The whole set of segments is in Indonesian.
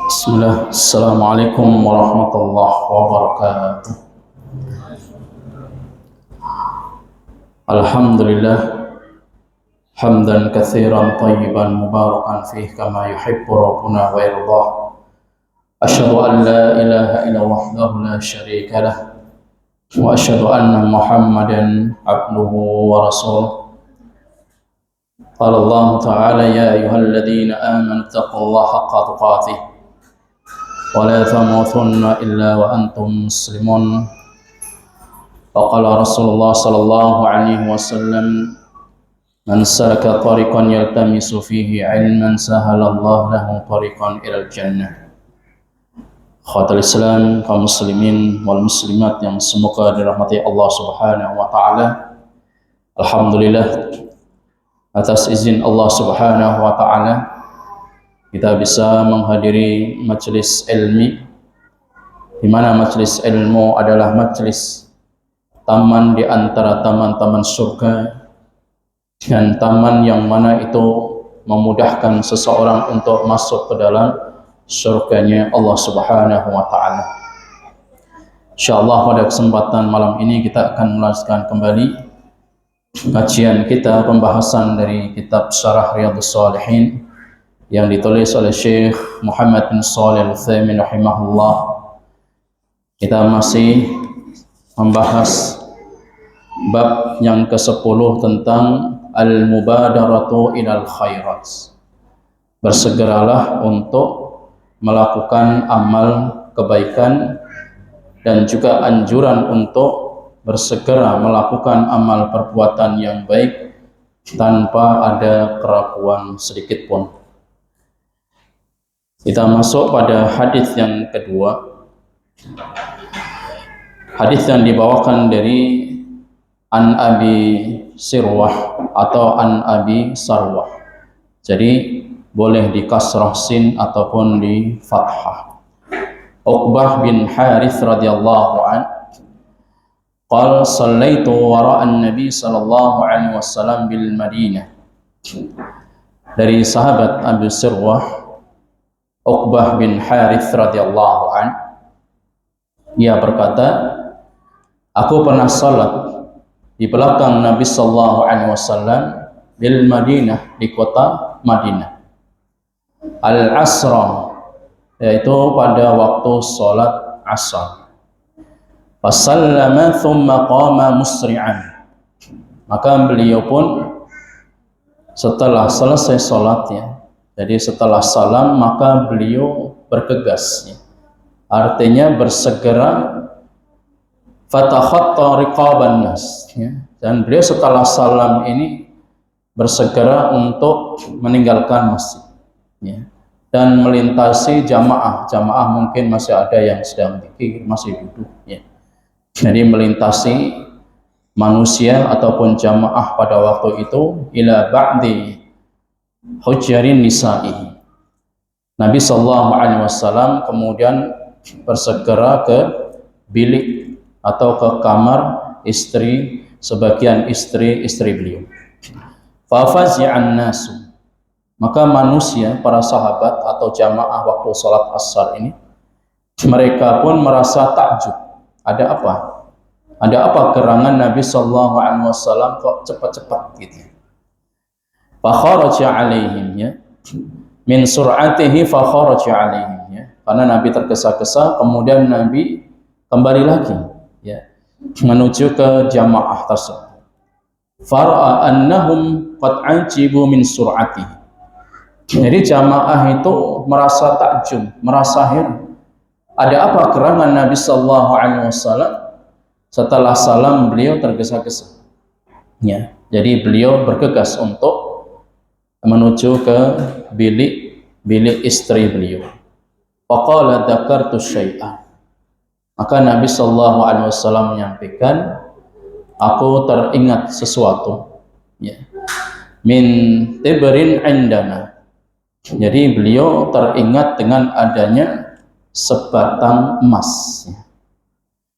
Bismillah. Assalamualaikum warahmatullahi wabarakatuh. Alhamdulillah hamdan katsiran tayyiban mubarakan fih kama yuhibbu rabbuna wa yardah. Asyhadu an la ilaha illallah wahdahu la syarika lah wa asyhadu anna Muhammadan abduhu wa rasuluh. Qala Allah ta'ala ya ayyuhalladzina amanu taqullaha haqqa tuqatih wa la tamutunna illa wa antum muslimun. Faqala Rasulullah sallallahu alaihi wasallam man salaka tariqan yaltamisu fihi ilman sahalallahu lahu tariqan ilal jannah. Khawatul Islam, kaum muslimin wal muslimat yang semoga dirahmati Allah Subhanahu wa taala. Alhamdulillah, atas izin Allah Subhanahu wa taala kita bisa menghadiri majelis ilmi, di mana majelis ilmu adalah majelis taman di antara taman-taman surga, dan taman yang mana itu memudahkan seseorang untuk masuk ke dalam surganya Allah Subhanahu wa taala. Insyaallah pada kesempatan malam ini kita akan melanjutkan kembali kajian kita, pembahasan dari kitab Syarah Riyadhus Shalihin yang ditulis oleh Syekh Muhammad bin Shalih Al-Utsaimin rahimahullah. Kita masih membahas bab yang ke-10 tentang al-mubadaratu ilal khairat. Bersegeralah untuk melakukan amal kebaikan dan juga anjuran untuk bersegera melakukan amal perbuatan yang baik tanpa ada keraguan sedikit pun. Kita masuk pada hadis yang kedua. Hadis yang dibawakan dari An Abi Sirwah atau An Abi Sarwah. Jadi boleh di kasrah sin ataupun di fathah. Uqbah bin Harith radhiyallahu an qala sallaitu wara'an Nabi sallallahu alaihi wasallam bil Madinah. Dari sahabat Abu Sirwah Uqbah bin Harith radhiyallahu an, ia berkata, aku pernah salat di belakang Nabi sallallahu alaihi wasallam bil Madinah, di kota Madinah. Al-asra, yaitu pada waktu salat asar. Fasallama thumma qama musri'an. Maka beliau pun setelah selesai salatnya, jadi setelah salam maka beliau bergegas, artinya bersegera fatakhatta riqaban nas, ya. Dan beliau setelah salam ini bersegera untuk meninggalkan masjid, ya, dan melintasi jamaah mungkin masih ada yang sedang zikir, masih duduk, ya. Jadi melintasi manusia ataupun jamaah pada waktu itu ila ba'di hujjarin nisa'i. Nabi sallallahu alaihi wasallam kemudian bersegera ke bilik atau ke kamar istri, sebagian istri beliau. Fa fazi'an nasu, maka manusia, para sahabat atau jamaah waktu salat asar ini, mereka pun merasa takjub. Ada apa? Ada apa gerangan Nabi sallallahu alaihi wasallam kok cepat-cepat gitu. Fa kharaja alaihim, ya. Min sur'atihi fa kharaja alaihim, ya. Karena Nabi tergesa-gesa, kemudian Nabi kembali lagi, ya, menuju ke jamaah tersebut. Fara'a annahum qad ajibu min sur'atihi. Jadi jamaah itu merasa takjub, merasa heran. Ada apa gerangan Nabi sallallahu alaihi wasallam? Setelah salam beliau tergesa-gesa, ya. Jadi beliau bergegas untuk menuju ke bilik istri beliau. Faqala dzakartu syai'an, maka Nabi sallallahu alaihi wasallam menyampaikan, aku teringat sesuatu, ya, min tibrin indana. Jadi beliau teringat dengan adanya sebatang emas, ya,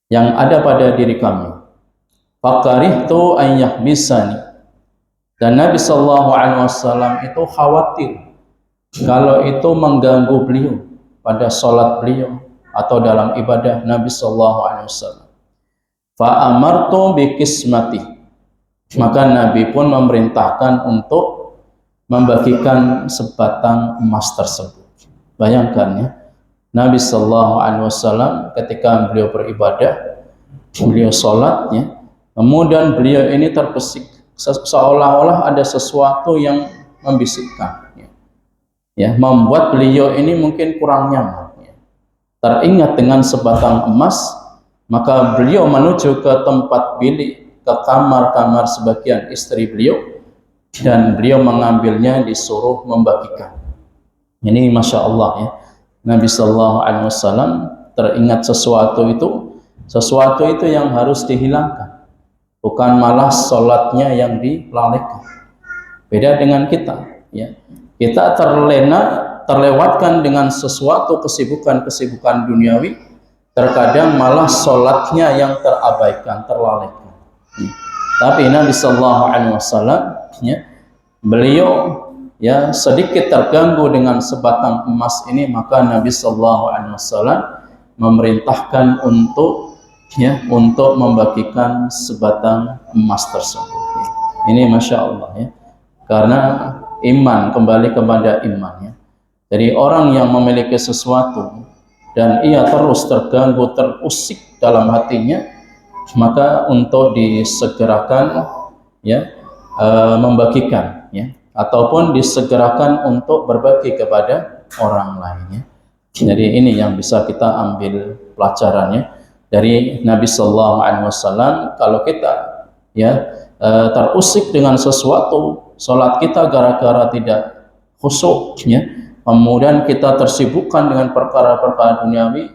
yang ada pada diri kami. Fakarihtu an yahbisani, dan Nabi sallallahu alaihi wasallam itu khawatir kalau itu mengganggu beliau pada salat beliau atau dalam ibadah Nabi sallallahu alaihi wasallam. Fa amartu bi qismati, maka Nabi pun memerintahkan untuk membagikan sebatang emas tersebut. Bayangkan, ya, Nabi sallallahu alaihi wasallam ketika beliau beribadah, beliau sholat, ya, kemudian beliau ini terbesit, seolah-olah ada sesuatu yang membisikkan, ya, membuat beliau ini mungkin kurang nyaman, ya. Teringat dengan sebatang emas, maka beliau menuju ke tempat bilik, ke kamar-kamar sebagian istri beliau, dan beliau mengambilnya, disuruh membagikan. Ini Masya Allah, ya. Nabi sallallahu alaihi wasallam teringat sesuatu itu yang harus dihilangkan, bukan malah sholatnya yang dilalaikan. Beda dengan kita, ya. Kita terlewatkan dengan sesuatu kesibukan duniawi, terkadang malah sholatnya yang terabaikan, terlalaikan. Tapi Nabi sallallahu alaihi wasallam, ya, beliau, ya, sedikit terganggu dengan sebatang emas ini, maka Nabi sallallahu alaihi wasallam memerintahkan untuk, ya, untuk membagikan sebatang emas tersebut, ya. Ini Masya Allah, ya, karena iman, kembali kepada iman, ya. Jadi orang yang memiliki sesuatu dan ia terus terganggu, terusik dalam hatinya, maka untuk disegerakan, ya, membagikan, ya, ataupun disegerakan untuk berbagi kepada orang lainnya. Jadi ini yang bisa kita ambil pelajarannya dari Nabi sallallahu alaihi wasallam. Kalau kita, ya, terusik dengan sesuatu, salat kita gara-gara tidak khusyuk, ya, kemudian kita tersibukkan dengan perkara-perkara duniawi,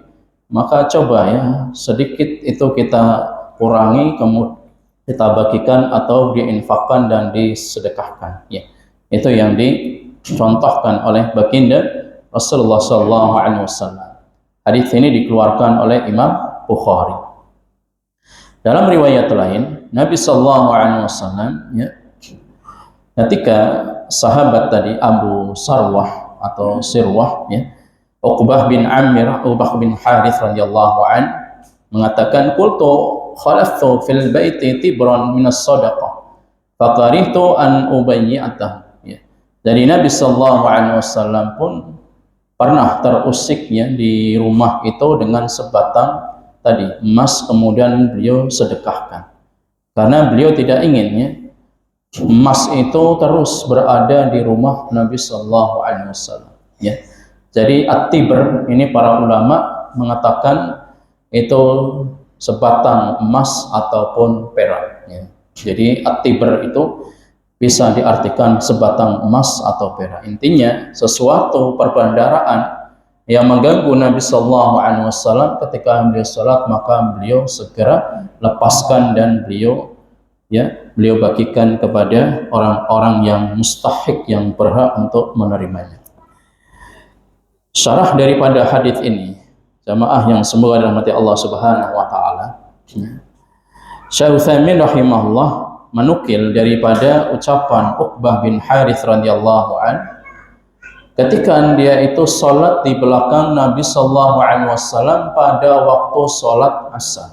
maka coba, ya, sedikit itu kita kurangi, kemudian kita bagikan atau diinfakkan dan disedekahkan, ya. Itu yang dicontohkan oleh baginda Rasulullah sallallahu alaihi wasallam. Hadis ini dikeluarkan oleh Imam Bukhari. Dalam riwayat lain, Nabi sallallahu alaihi wasallam, ya, ketika sahabat tadi Abu Sarwah atau Sirwah, ya, Uqbah bin Amir, Uqbah bin Harith radhiyallahu an, mengatakan, qultu khalaftu fil baiti tibran min as-sadaqah faqarihtu an ubayyi'atahu. Dari Nabi sallallahu alaihi wasallam pun pernah terusik, ya, di rumah itu dengan sebatang tadi emas, kemudian beliau sedekahkan karena beliau tidak ingin, ya, emas itu terus berada di rumah Nabi sallallahu alaihi wasallam, ya. Jadi at-tibr ini para ulama mengatakan itu sebatang emas ataupun perak, ya. Jadi at-tibr itu bisa diartikan sebatang emas atau perak. Intinya sesuatu perbendaharaan yang mengganggu Nabi Sallallahu Alaihi Wasallam ketika beliau salat, maka beliau segera lepaskan dan beliau bagikan kepada orang-orang yang mustahik, yang berhak untuk menerimanya. Syarah daripada hadis ini, jamaah yang semoga dirahmati Allah Subhanahu wa taala, Syekh Utsaimin rahimahullah menukil daripada ucapan Uqbah bin Harith radhiyallahu an ketika dia itu salat di belakang Nabi sallallahu alaihi wasallam pada waktu salat Asar.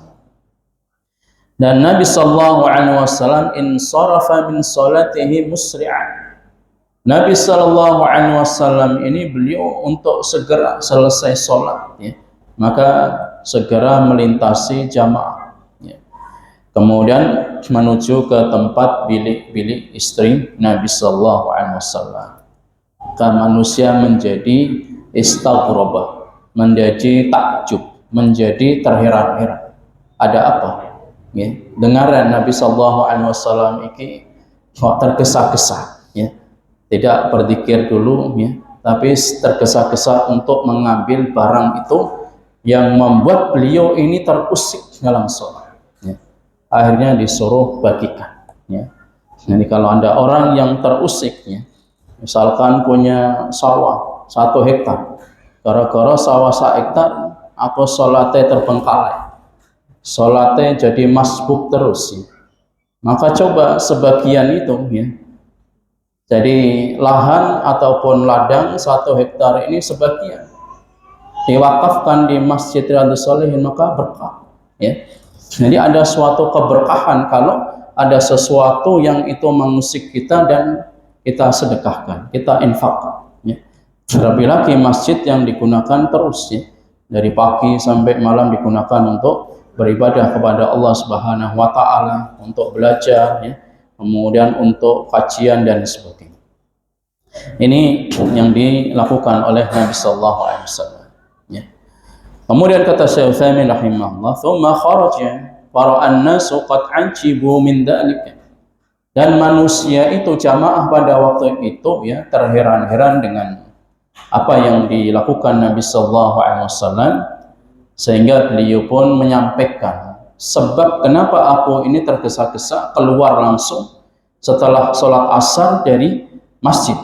Dan Nabi sallallahu alaihi wasallam insarafa min salatihi musri'an. Nabi sallallahu alaihi wasallam ini beliau untuk segera selesai salat, ya, maka segera melintasi jamaah, ya. Kemudian menuju ke tempat bilik-bilik istri Nabi sallallahu alaihi wasallam. Maka manusia menjadi istaghraba, menjadi takjub, menjadi terheran-heran. Ada apa? Ya, dengaran Nabi sallallahu alaihi wasallam ini kok tergesa-gesa, ya. Tidak berzikir dulu, ya, tapi tergesa-gesa untuk mengambil barang itu yang membuat beliau ini terusik dalam sholat, ya. Akhirnya disuruh bagikan, ya. Jadi kalau ada orang yang terusik, ya, misalkan punya sawah 1 hektar, gara-gara sawah 1 hektar aku sholatnya terbengkalai, sholatnya jadi masbuk terus, ya. Maka coba sebagian itu, ya, jadi lahan ataupun ladang 1 hektar ini sebagian diwakafkan di Masjid Riyadhus Shalihin, maka berkah, ya. Jadi ada suatu keberkahan kalau ada sesuatu yang itu mengusik kita dan kita sedekahkan, kita infakkan, ya. Terlebih lagi masjid yang digunakan terus, ya, dari pagi sampai malam digunakan untuk beribadah kepada Allah Subhanahu wa taala, untuk belajar, ya, kemudian untuk kajian dan sebagainya. Ini yang dilakukan oleh Nabi sallallahu alaihi wasallam, ya. Kemudian kata Syekh Utsaimin rahimahullah, "Tsumma kharaja fara'an nasu qad ajibu min dzalika." Dan manusia itu jamaah pada waktu itu, ya, terheran-heran dengan apa yang dilakukan Nabi sallallahu alaihi wasallam, sehingga beliau pun menyampaikan sebab kenapa aku ini tergesa-gesa keluar langsung setelah sholat asar dari masjid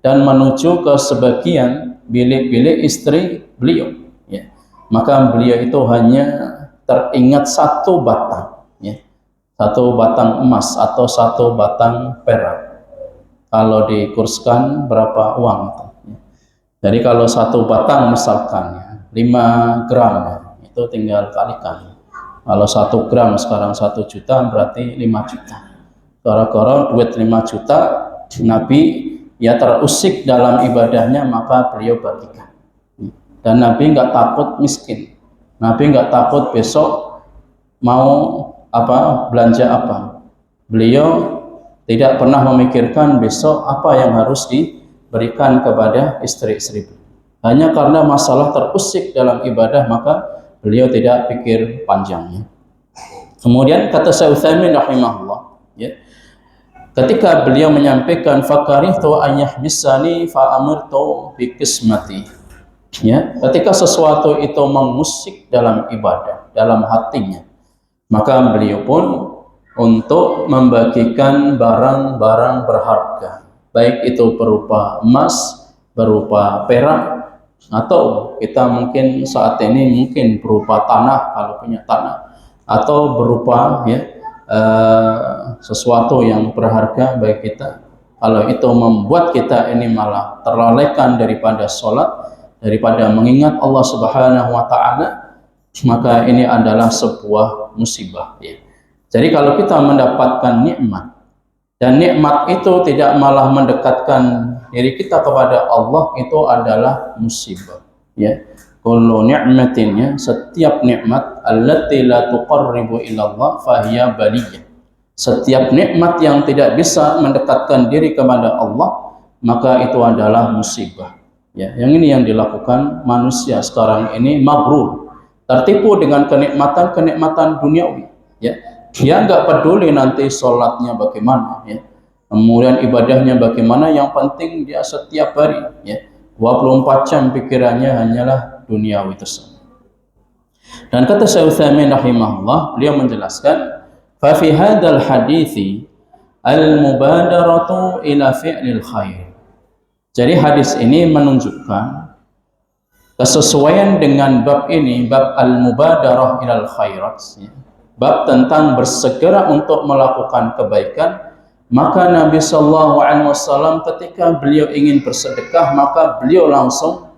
dan menuju ke sebagian bilik-bilik istri beliau, ya. Maka beliau itu hanya teringat 1 batang, ya, 1 batang emas atau 1 batang perak. Kalau dikurskan berapa uang itu, ya. Jadi kalau 1 batang misalkan, ya, 5 gram, ya, itu tinggal kalikan. Kalau 1 gram sekarang 1 juta, berarti 5 juta. Gara-gara duit 5 juta, Nabi, ya, terusik dalam ibadahnya, maka beliau bagikan. Dan Nabi nggak takut miskin. Nabi nggak takut besok mau belanja apa. Beliau tidak pernah memikirkan besok apa yang harus diberikan kepada istri-istri. Hanya karena masalah terusik dalam ibadah, maka beliau tidak pikir panjangnya. Kemudian kata Syekh Utsaimin rahimahullah, ya, ketika beliau menyampaikan fakarihtu an yahbisani fa amartu bi qismati, ya, ketika sesuatu itu mengusik dalam ibadah, dalam hatinya, maka beliau pun untuk membagikan barang-barang berharga, baik itu berupa emas, berupa perak, atau kita mungkin saat ini mungkin berupa tanah kalau punya tanah, atau berupa, ya, sesuatu yang berharga baik kita, kalau itu membuat kita ini malah terlalaikan daripada sholat, daripada mengingat Allah Subhanahu wa taala, maka ini adalah sebuah musibah, ya. Jadi kalau kita mendapatkan nikmat dan nikmat itu tidak malah mendekatkan diri kita kepada Allah, itu adalah musibah, ya. Kullu ni'matin, ya, setiap nikmat allati la tuqarribu ila Allah fahiya baliyah. Setiap nikmat yang tidak bisa mendekatkan diri kepada Allah, maka itu adalah musibah, ya. Yang ini yang dilakukan manusia sekarang ini, mabrur. tertipu dengan kenikmatan duniawi, ya. Dia nggak peduli nanti sholatnya bagaimana, ya. Kemudian ibadahnya bagaimana, yang penting dia setiap hari, ya, 24 jam pikirannya hanyalah duniawi tersebut. Dan kata Syekh Utsaimin rahimahullah, beliau menjelaskan, fa fi hadzal hadithi al-mubadaratu ila fi'lil khair. Jadi hadis ini menunjukkan kesesuaian dengan bab ini, bab al-mubadarah ilal khairat, ya. Bab tentang bersegera untuk melakukan kebaikan. Maka Nabi Shallallahu Alaihi Wasallam ketika beliau ingin bersedekah, maka beliau langsung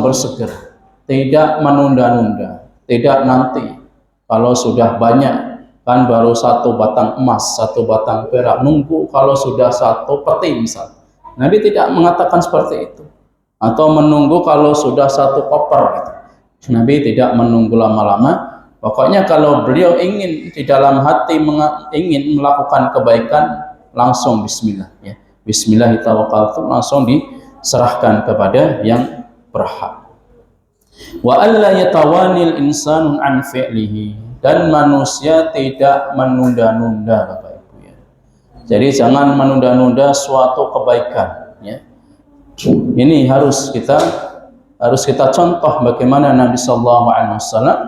bersegera, tidak menunda-nunda, tidak nanti kalau sudah banyak, kan baru 1 batang emas, 1 batang perak, nunggu kalau sudah 1 peti misal. Nabi tidak mengatakan seperti itu, atau menunggu kalau sudah 1 koper gitu. Nabi tidak menunggu lama-lama. Pokoknya kalau beliau ingin di dalam hati ingin melakukan kebaikan, langsung bismillah, ya. Bismillahirrahmanirrahim, langsung diserahkan kepada yang berhak. Wa alla yatawanil insanun an fi'lihi, dan manusia tidak menunda-nunda, Bapak Ibu, ya. Jadi jangan menunda-nunda suatu kebaikan, ya. Ini harus kita contoh bagaimana Nabi Sallallahu Alaihi Wasallam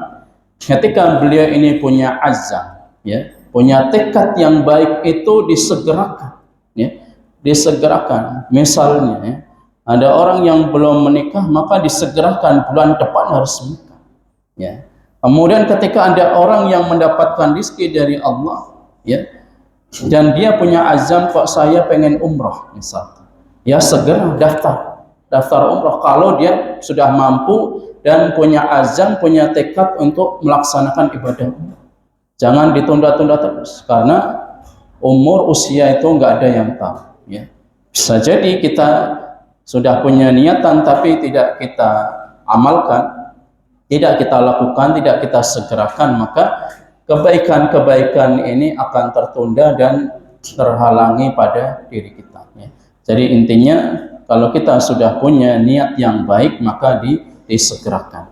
ketika beliau ini punya azam, ya, punya tekad yang baik, itu disegerakan, ya, disegerakan. Misalnya, ya, ada orang yang belum menikah, maka disegerakan bulan depan harus menikah, ya. Kemudian ketika ada orang yang mendapatkan rezeki dari Allah, ya, dan dia punya azam, kok saya pengen umroh misalnya, ya, segera daftar umroh kalau dia sudah mampu dan punya azam, punya tekad untuk melaksanakan ibadah umroh. Jangan ditunda-tunda terus, karena usia itu nggak ada yang tahu, ya. Bisa jadi kita sudah punya niatan tapi tidak kita amalkan, tidak kita lakukan, tidak kita segerakan, maka kebaikan-kebaikan ini akan tertunda dan terhalangi pada diri kita, ya. Jadi intinya, kalau kita sudah punya niat yang baik, maka disegerakan.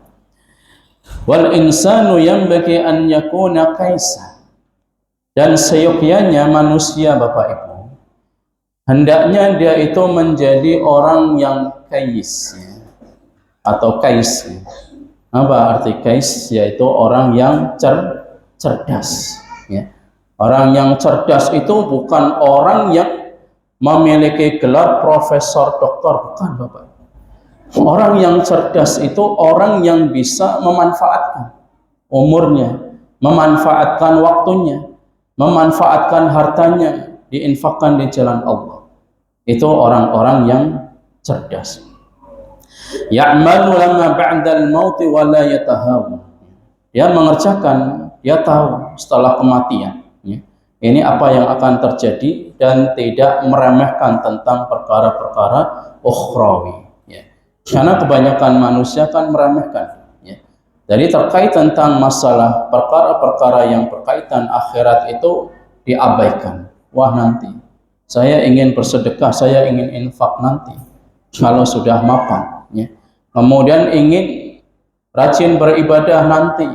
Wal insanu yanbaghi an yakuna kaisa, dan seyogyanya manusia, Bapak Ibu, hendaknya dia itu menjadi orang yang kais, ya, atau kais. Apa arti kais? Yaitu orang yang cerdas, ya. Orang yang cerdas itu bukan orang yang memiliki gelar profesor, doktor, bukan, Bapak. Orang yang cerdas itu orang yang bisa memanfaatkan umurnya, memanfaatkan waktunya, memanfaatkan hartanya, diinfakkan di jalan Allah. Itu orang-orang yang cerdas. Ya'malu lama ba'dal mauti wa la yatahawu. Dia mengerjakan, dia tahu setelah kematian, ya, ini apa yang akan terjadi, dan tidak meremehkan tentang perkara-perkara ukhrawi. Karena kebanyakan manusia kan meremehkan, ya. Jadi terkait tentang masalah perkara-perkara yang berkaitan akhirat itu diabaikan. Wah, nanti saya ingin bersedekah, saya ingin infak nanti kalau sudah mapan, ya. Kemudian ingin rajin beribadah nanti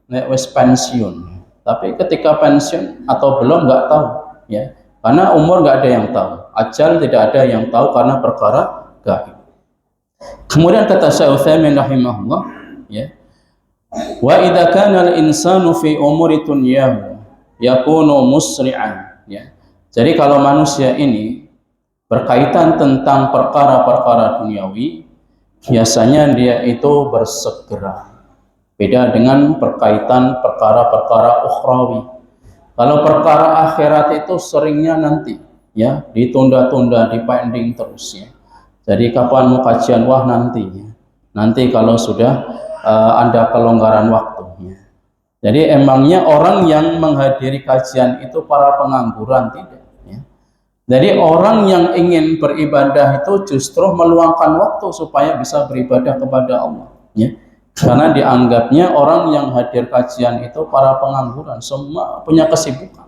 nek wis pensiun. Tapi ketika pensiun atau belum, nggak tahu, ya. Karena umur nggak ada yang tahu, ajal tidak ada yang tahu, karena perkara gaib. Kemudian kata Syekh Utsaimin rahimahullah, ya, wa idza kana al-insanu fi umuri dunyahu yakunu musri'an, ya. Jadi kalau manusia ini berkaitan tentang perkara-perkara duniawi, biasanya dia itu bersegera. Beda dengan berkaitan perkara-perkara ukhrawi. Kalau perkara akhirat itu seringnya nanti, ya, ditunda-tunda, dipending terus, ya. Jadi kapan mau kajian? Wah, nanti kalau sudah ada kelonggaran waktunya. Jadi emangnya orang yang menghadiri kajian itu para pengangguran? Tidak, ya. Jadi orang yang ingin beribadah itu justru meluangkan waktu supaya bisa beribadah kepada Allah, ya. Karena dianggapnya orang yang hadir kajian itu para pengangguran, semua punya kesibukan,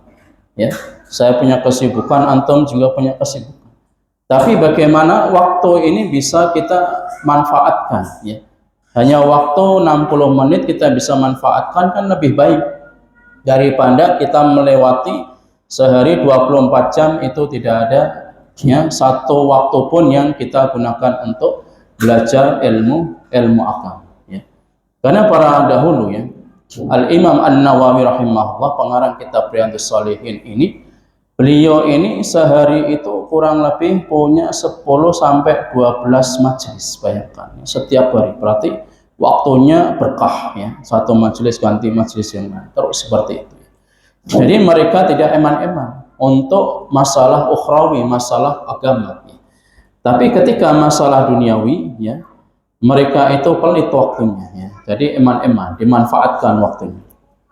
ya. Saya punya kesibukan, antum juga punya kesibukan. Tapi bagaimana waktu ini bisa kita manfaatkan, ya. Hanya waktu 60 menit kita bisa manfaatkan kan lebih baik daripada kita melewati sehari 24 jam itu tidak ada ya satu waktu pun yang kita gunakan untuk belajar ilmu agama ya. Karena para dahulu ya, Al-Imam An-Nawawi rahimahullah pengarang kitab Riyadhus Shalihin ini, beliau ini sehari itu kurang lebih punya 10 sampai 12 majelis, bayangkan setiap hari. Berarti waktunya berkah ya, satu majelis ganti majelis yang lain terus seperti itu. Jadi mereka tidak eman-eman untuk masalah ukhrawi, masalah agama ya. Tapi ketika masalah duniawi ya, mereka itu pelit waktunya ya. Jadi eman-eman, dimanfaatkan waktunya.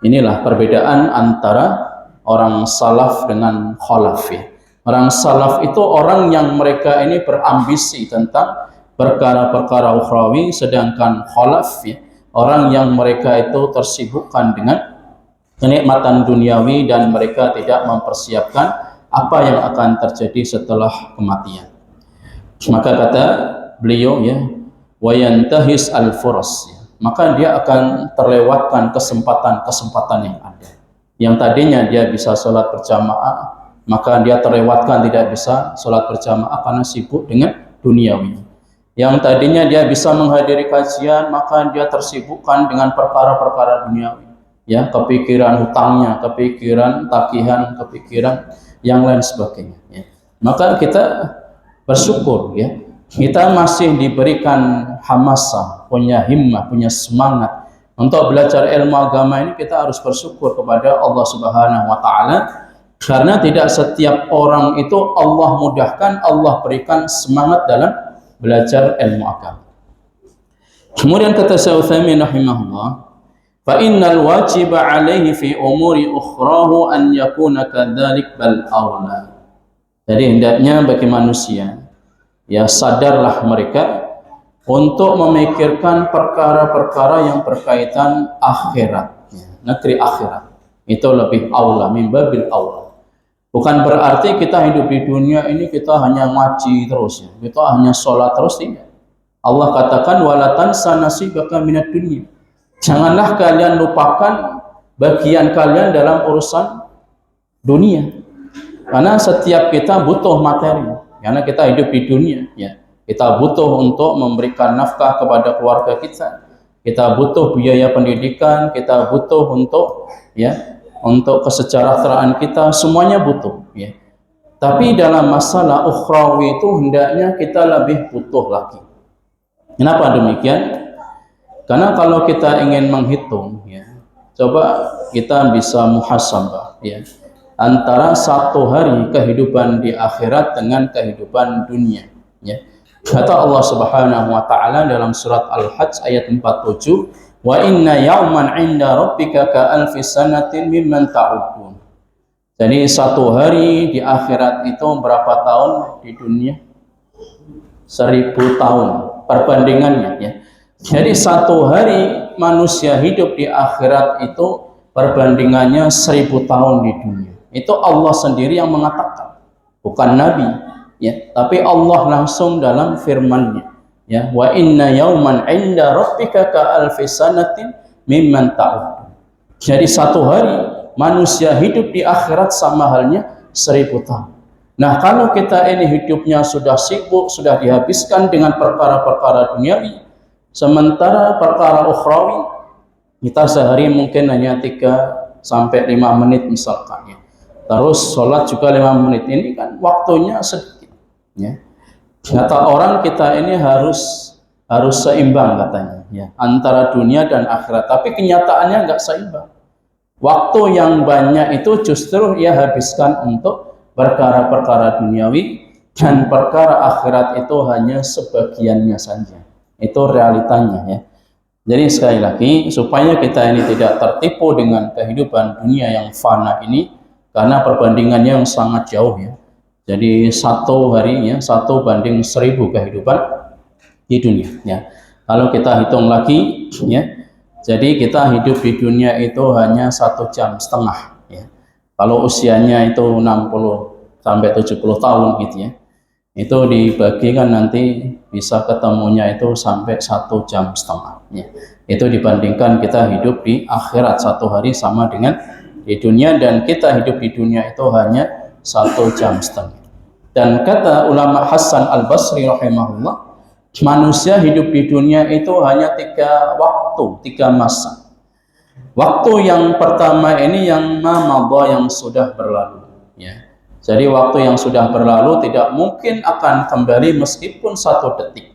Inilah perbedaan antara orang salaf dengan khalaf ya. Orang salaf itu orang yang mereka ini berambisi tentang perkara-perkara ukhrawi, sedangkan khalaf ya, orang yang mereka itu tersibukkan dengan kenikmatan duniawi dan mereka tidak mempersiapkan apa yang akan terjadi setelah kematian. Maka kata beliau ya, wayantahis al-furas ya, maka dia akan terlewatkan kesempatan-kesempatan yang ada. Yang tadinya dia bisa sholat berjamaah, maka dia terlewatkan tidak bisa sholat berjamaah karena sibuk dengan duniawi. Yang tadinya dia bisa menghadiri kajian, maka dia tersibukkan dengan perkara-perkara duniawi. Ya, kepikiran hutangnya, kepikiran tagihan, kepikiran yang lain sebagainya ya. Maka kita bersyukur ya, kita masih diberikan hamasah, punya himmah, punya semangat untuk belajar ilmu agama ini. Kita harus bersyukur kepada Allah Subhanahu wa taala, karena tidak setiap orang itu Allah mudahkan, Allah berikan semangat dalam belajar ilmu agama. Kemudian kata Syekh Utsaimin rahimahullah, fa innal wajiba alaihi fi umuri ukhrahu an yakuna kadzalik bal aula. Jadi hendaknya bagi manusia ya, sadarlah mereka untuk memikirkan perkara-perkara yang berkaitan akhirat ya, negeri akhirat itu lebih aula, min babil aula. Bukan berarti kita hidup di dunia ini kita hanya ngaji terus ya, kita hanya sholat terus, tidak. Allah katakan wala tansa nasibaka minad dunya. Janganlah kalian lupakan bagian kalian dalam urusan dunia. Karena setiap kita butuh materi. Karena kita hidup di dunia, ya. Kita butuh untuk memberikan nafkah kepada keluarga kita. Kita butuh biaya pendidikan, kita butuh untuk ya, untuk kesejahteraan kita, semuanya butuh, ya. Tapi dalam masalah ukhrawi itu hendaknya kita lebih butuh lagi. Kenapa demikian? Karena kalau kita ingin menghitung, ya, coba kita bisa muhasabah, ya, antara satu hari kehidupan di akhirat dengan kehidupan dunia. Ya. Kata Allah Subhanahu Wa Taala dalam surat Al-Hajj ayat 47, wa inna yauman 'inda rabbika ka alfi sanatin mimman ta'udun. Jadi satu hari di akhirat itu berapa tahun di dunia? 1000 tahun perbandingannya, ya. Jadi satu hari manusia hidup di akhirat itu perbandingannya 1000 tahun di dunia. Itu Allah sendiri yang mengatakan, bukan Nabi, ya, tapi Allah langsung dalam firman-Nya, ya, wa inna yauman 'inda rabbika ka alfi sanatin mimman ta'ud. Jadi satu hari manusia hidup di akhirat sama halnya 1000 tahun. Nah, kalau kita ini hidupnya sudah sibuk, sudah dihabiskan dengan perkara-perkara duniawi, sementara perkara ukhrawi kita sehari mungkin hanya 3 sampai 5 menit misalkan, ya. Terus sholat juga 5 menit, ini kan waktunya sedikit, ya. Kata orang kita ini harus seimbang katanya, ya, antara dunia dan akhirat, tapi kenyataannya nggak seimbang. Waktu yang banyak itu justru ia habiskan untuk perkara-perkara duniawi, dan perkara akhirat itu hanya sebagiannya saja. Itu realitanya, ya. Jadi sekali lagi, supaya kita ini tidak tertipu dengan kehidupan dunia yang fana ini, karena perbandingannya yang sangat jauh, ya. Jadi satu harinya 1 banding 1000 kehidupan di dunia, ya. Kalau kita hitung lagi, ya, jadi kita hidup di dunia itu hanya 1,5 jam, ya. Kalau usianya itu 60 sampai 70 tahun gitu, ya, itu dibagikan nanti bisa ketemunya itu sampai 1,5 jam. ya. Itu dibandingkan kita hidup di akhirat 1 hari sama dengan di dunia, dan kita hidup di dunia itu hanya 1,5 jam. Dan kata ulama Hasan Al-Basri rahimahullah, manusia hidup di dunia itu hanya 3 waktu, 3 masa. Waktu yang pertama ini yang madha, yang sudah berlalu, ya. Jadi waktu yang sudah berlalu tidak mungkin akan kembali meskipun 1 detik.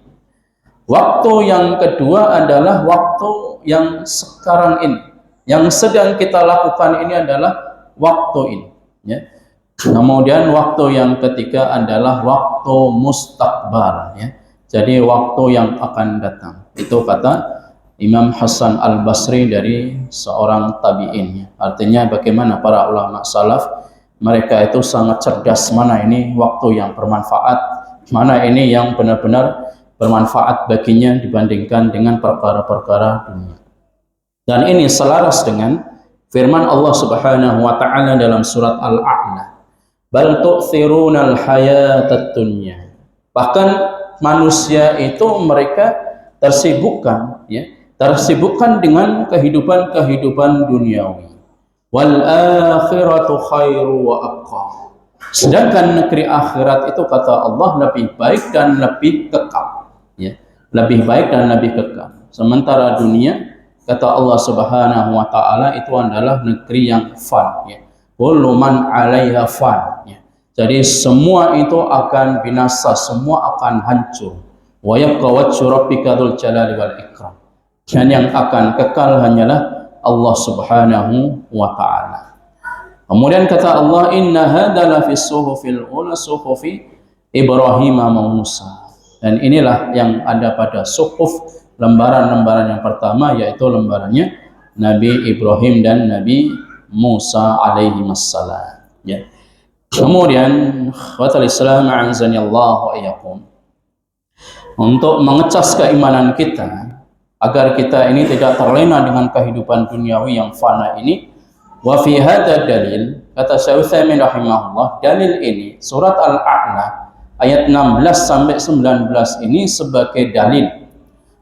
Waktu yang kedua adalah waktu yang sekarang ini, yang sedang kita lakukan ini adalah waktu ini, ya. Kemudian waktu yang ketiga adalah waktu mustakbal, ya. Jadi waktu yang akan datang. Itu kata Imam Hasan Al-Basri dari seorang tabi'in. Artinya bagaimana para ulama salaf, mereka itu sangat cerdas, mana ini waktu yang bermanfaat, mana ini yang benar-benar bermanfaat baginya dibandingkan dengan perkara-perkara dunia. Dan ini selaras dengan firman Allah Subhanahu wa taala dalam surat Al-A'la, bal tu'thirunal hayatad dunya. Bahkan manusia itu mereka tersibukkan, ya, tersibukkan dengan kehidupan duniawi. Wal akhiratu khairu wa abqa. Sedangkan negeri akhirat itu kata Allah lebih baik dan lebih kekal, ya. Lebih baik dan lebih kekal. Sementara dunia kata Allah Subhanahu wa taala itu adalah negeri yang fan, ya. Kullu man 'alaiha fan, ya. Jadi semua itu akan binasa, semua akan hancur. Wa yabqa wajhu rabbika dzul jalali wal ikram. Dan yang akan kekal hanyalah Allah Subhanahu wa taala. Kemudian kata Allah, inna hadza la fis suhufil ula, suhufi Ibrahim wa Musa. Dan inilah yang ada pada suhuf, lembaran-lembaran yang pertama, yaitu lembarannya Nabi Ibrahim dan Nabi Musa alaihi wassalam, ya. Kemudian khawatul Islam a'azanillahu wa iyyakum, untuk mengecas keimanan kita agar kita ini tidak terlena dengan kehidupan duniawi yang fana ini. Wa fi hadza dalil, kata Syekh Utsaimin rahimahullah, dalil ini surat Al-A'la ayat 16 sampai 19 ini sebagai dalil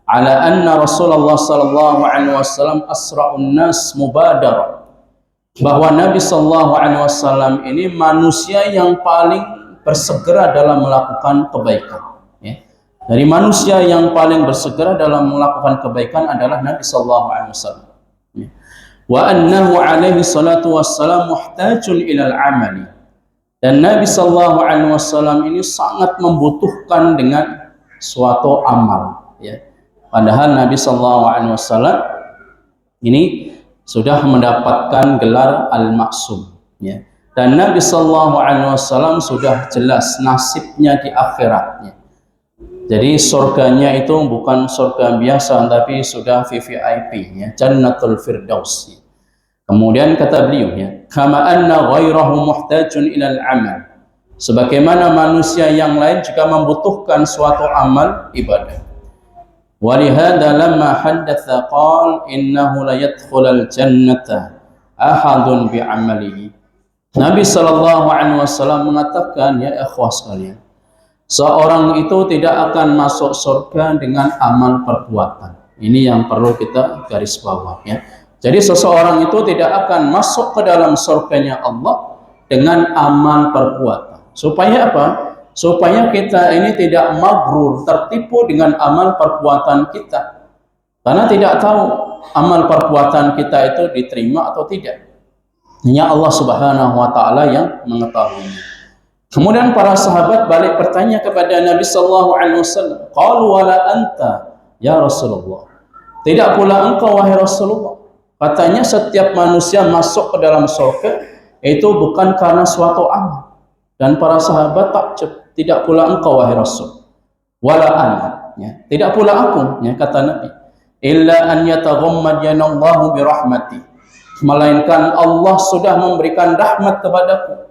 ala anna Rasulullah sallallahu alaihi wasallam asra'un nas mubadara, bahwa Nabi sallallahu alaihi wasallam ini manusia yang paling bersegera dalam melakukan kebaikan, ya. Dari manusia yang paling bersegera dalam melakukan kebaikan adalah Nabi sallallahu alaihi wasallam. Wa annahu alaihi salatu wassalam muhtajun ilal amali. Dan Nabi sallallahu alaihi wasallam ini sangat membutuhkan dengan suatu amal, ya. Padahal Nabi sallallahu alaihi wasallam ini sudah mendapatkan gelar al-maksum, ya. Dan Nabi sallallahu alaihi wasallam sudah jelas nasibnya di akhiratnya. Jadi surganya itu bukan surga biasa, tapi sudah VVIP, ya, Jannatul Firdaus. Kemudian kata beliau, ya, kama anna ghairahu muhtajun ilal amal, sebagaimana manusia yang lain juga membutuhkan suatu amal ibadah. Walihada lamma haddatha qala innahu la yadkhulul jannata ahadun bi'amalihi. Nabi sallallahu alaihi wasallam mengatakan, ya ikhwah sekalian, seorang itu tidak akan masuk surga dengan amal perbuatan. Ini yang perlu kita garis bawah, ya. Jadi seseorang itu tidak akan masuk ke dalam surganya Allah dengan amal perbuatan. Supaya apa? Supaya kita ini tidak maghrur, tertipu dengan amal perbuatan kita. Karena tidak tahu amal perbuatan kita itu diterima atau tidak. Hanya Allah Subhanahu wa taala yang mengetahui. Kemudian para sahabat balik bertanya kepada Nabi sallallahu alaihi wasallam, qalu wala anta ya Rasulullah. Tidak pula engkau wahai Rasulullah. Katanya setiap manusia masuk ke dalam surga itu bukan karena suatu amal. Dan para sahabat takjub, tidak pula engkau wahai Rasul. Wala ana, ya. Tidak pula aku, ya, kata Nabi. Illa an yataghammadyanallahu birahmati. Melainkan Allah sudah memberikan rahmat kepadaku.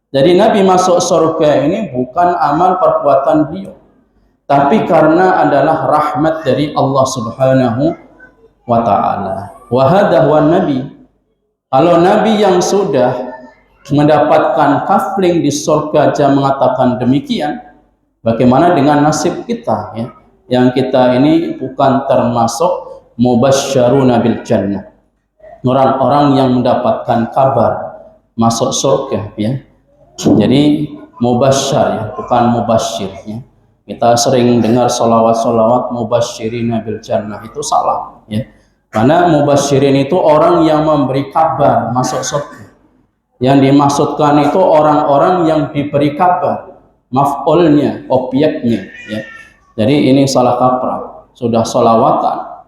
Jadi Nabi masuk surga ini bukan amal perbuatan beliau, tapi karena adalah rahmat dari Allah Subhanahu wa ta'ala. Wa hadha huwa nabi. Kalau Nabi yang sudah mendapatkan kafling di surga aja mengatakan demikian, bagaimana dengan nasib kita, ya, yang kita ini bukan termasuk mubasysyaruna bil jannah, orang-orang yang mendapatkan kabar masuk surga ya. Jadi mubasysyar ya, bukan mubasyir ya. Kita sering dengar solawat-solawat mubasysyirina bil jannah, itu salah ya. Karena mubasyirin itu orang yang memberi kabar masuk surga. Yang dimaksudkan itu orang-orang yang diberi kabar, maf'ulnya, objeknya ya. Jadi ini salah kaprah, sudah solawatan,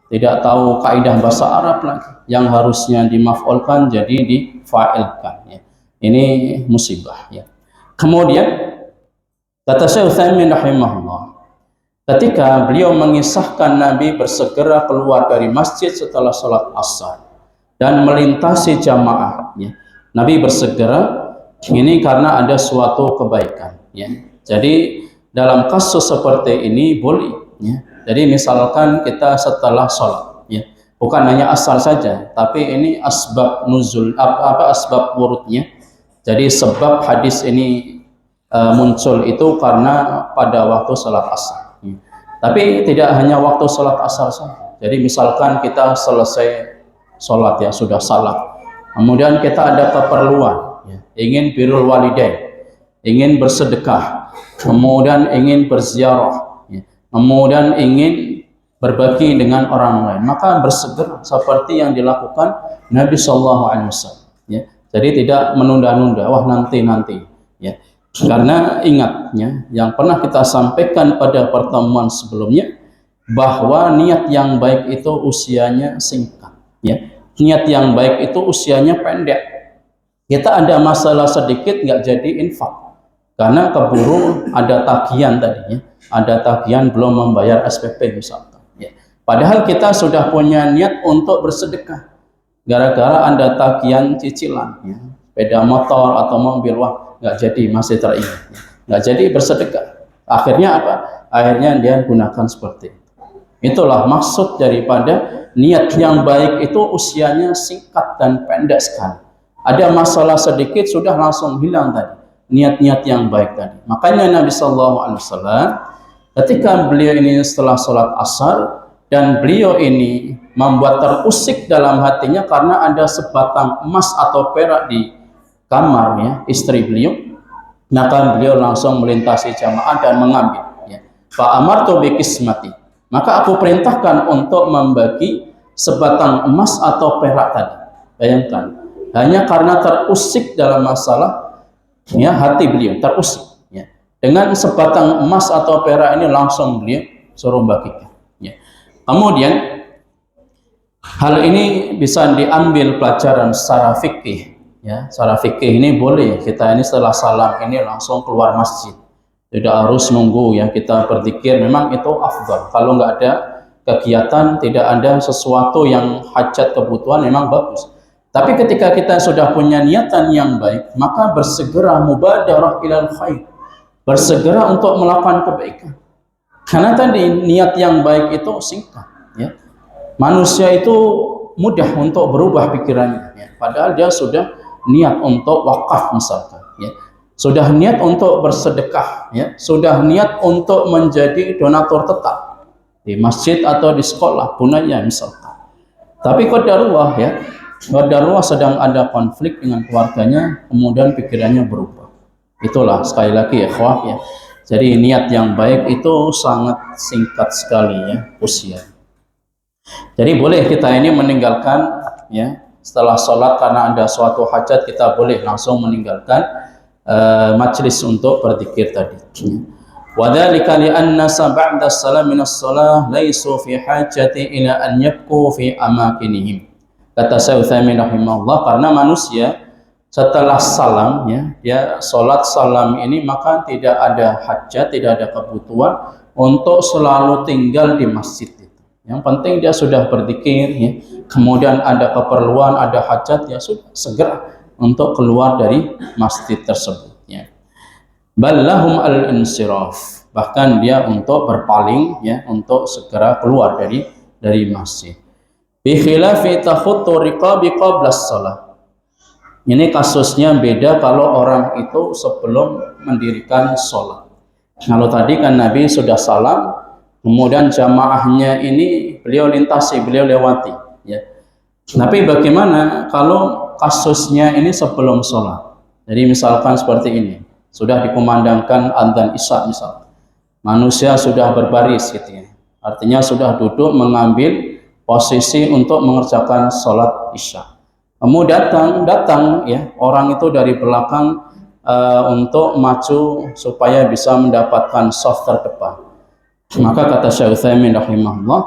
tidak tahu kaidah bahasa Arab lagi. Yang harusnya dimaf'ulkan jadi difa'ilkan ya. Ini musibah ya. Kemudian kata Syekh Utsaimin rahimahullah, ketika beliau mengisahkan Nabi bersegera keluar dari masjid setelah sholat asar dan melintasi jamaah ya. Nabi bersegera ini karena ada suatu kebaikan ya. Jadi dalam kasus seperti ini boleh ya. Jadi misalkan kita setelah sholat ya, bukan hanya asar saja, tapi ini asbab nuzul, apa asbab wurudnya. Jadi sebab hadis ini muncul itu karena pada waktu sholat asar ya. Tapi tidak hanya waktu sholat asar saja. Jadi misalkan kita selesai sholat ya, sudah salat, kemudian kita ada keperluan ya, ingin birrul walidain, ingin bersedekah, kemudian ingin berziarah ya, kemudian ingin berbagi dengan orang lain, maka bersegera seperti yang dilakukan Nabi SAW ya. Jadi tidak menunda-nunda, wah nanti ya. Karena ingat ya, yang pernah kita sampaikan pada pertemuan sebelumnya, bahwa niat yang baik itu usianya singkat ya. Niat yang baik itu usianya pendek. Kita ada masalah sedikit nggak jadi infak karena keburu ada tagihan tadinya, ada tagihan belum membayar SPP misalkan ya. Padahal kita sudah punya niat untuk bersedekah, gara-gara ada tagihan cicilan ya, sepeda motor atau mobil, wah nggak jadi, masih teringat ya. Nggak jadi bersedekah. Akhirnya apa? Akhirnya dia gunakan seperti itu. Itulah maksud daripada niat yang baik itu usianya singkat dan pendek sekali. Ada masalah sedikit sudah langsung hilang tadi niat-niat yang baik tadi. Makanya Nabi SAW ketika beliau ini setelah sholat asar dan beliau ini membuat terusik dalam hatinya karena ada sebatang emas atau perak di kamar ya, istri beliau, maka beliau langsung melintasi jamaah dan mengambil ya. Fa amartu bi qismati, maka aku perintahkan untuk membagi sebatang emas atau perak tadi. Bayangkan, hanya karena terusik dalam masalah ya, hati beliau terusik ya. Dengan sebatang emas atau perak ini langsung beliau suruh bagikan ya. Kemudian hal ini bisa diambil pelajaran secara fikih ya. Secara fikih ini boleh kita ini setelah salam ini langsung keluar masjid, tidak harus nunggu ya kita berzikir. Memang itu afdal. Kalau nggak ada kegiatan, tidak ada sesuatu yang hajat kebutuhan, memang bagus. Tapi ketika kita sudah punya niatan yang baik, maka bersegera mubadarah ilal khair, bersegera untuk melakukan kebaikan. Karena tadi niat yang baik itu singkat ya. Manusia itu mudah untuk berubah pikirannya ya. Padahal dia sudah niat untuk wakaf misalkan ya, sudah niat untuk bersedekah ya, sudah niat untuk menjadi donatur tetap di masjid atau di sekolah punanya misalkan. Tapi qadarullah ya, qadarullah sedang ada konflik dengan keluarganya, kemudian pikirannya berubah. Itulah sekali lagi ya ikhwah ya. Jadi niat yang baik itu sangat singkat sekali ya usia. Jadi boleh kita ini meninggalkan ya, setelah sholat karena ada suatu hajat, kita boleh langsung meninggalkan majlis untuk berzikir tadi. Wadzalika li'anna ba'da salam minas shalah laisu fi hajati ila an yabqu fi amakinihim. Kata Syekh Utsaimin rahimahullah, karena manusia setelah salam ya, dia sholat salam ini maka tidak ada hajat, tidak ada kebutuhan untuk selalu tinggal di masjid itu. Yang penting dia sudah berzikir ya, kemudian ada keperluan, ada hajat, ya sudah segera untuk keluar dari masjid tersebut ya. Ballahum al-insiraf, bahkan dia untuk berpaling ya, untuk segera keluar dari masjid. Bi khilafi takhuttu riqabi qabla shalah. Ini kasusnya beda kalau orang itu sebelum mendirikan sholat. Kalau tadi kan Nabi sudah salam, kemudian jamaahnya ini beliau lintasi, beliau lewati, ya. Tapi bagaimana kalau kasusnya ini sebelum sholat? Jadi misalkan seperti ini, sudah dikumandangkan adzan isya misal, manusia sudah berbaris gitu ya, artinya sudah duduk mengambil posisi untuk mengerjakan sholat isya. Kemudian datang ya orang itu dari belakang untuk maju supaya bisa mendapatkan shaf terdepan. Maka kata Syekh Utsaimin rahimahullah,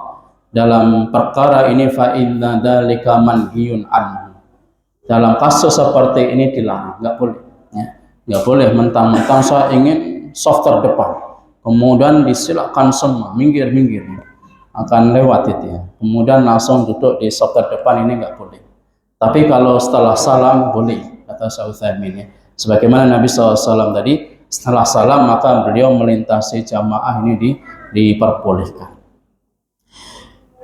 dalam perkara ini fa inna dzalika manhiyun anhu. Dalam kasus seperti ini dilarang, nggak boleh ya. Nggak boleh mentang-mentang saya ingin shaf terdepan, kemudian disilakan semua minggir-minggir, akan lewat itu ya. Kemudian langsung duduk di shaf terdepan, ini nggak boleh. Tapi kalau setelah salam boleh, kata Syekh Utsaimin ya. Sebagaimana Nabi SAW tadi, setelah salam maka beliau melintasi jamaah ini diperbolehkan.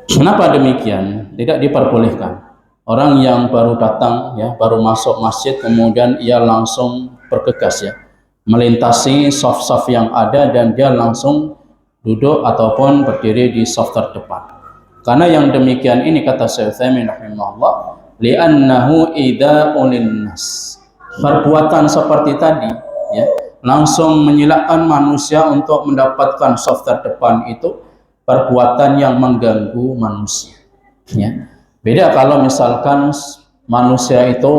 Kenapa demikian? Tidak diperbolehkan. Orang yang baru datang ya, baru masuk masjid, kemudian ia langsung bergegas ya, melintasi shaf-shaf yang ada dan dia langsung duduk ataupun berdiri di shaf terdepan. Karena yang demikian ini kata Syekh Utsaimin rahimahullah, li'annahu ida'un linnas. Perbuatan seperti tadi ya, langsung menyilakkan manusia untuk mendapatkan shaf terdepan, itu perbuatan yang mengganggu manusia ya. Beda kalau misalkan manusia itu,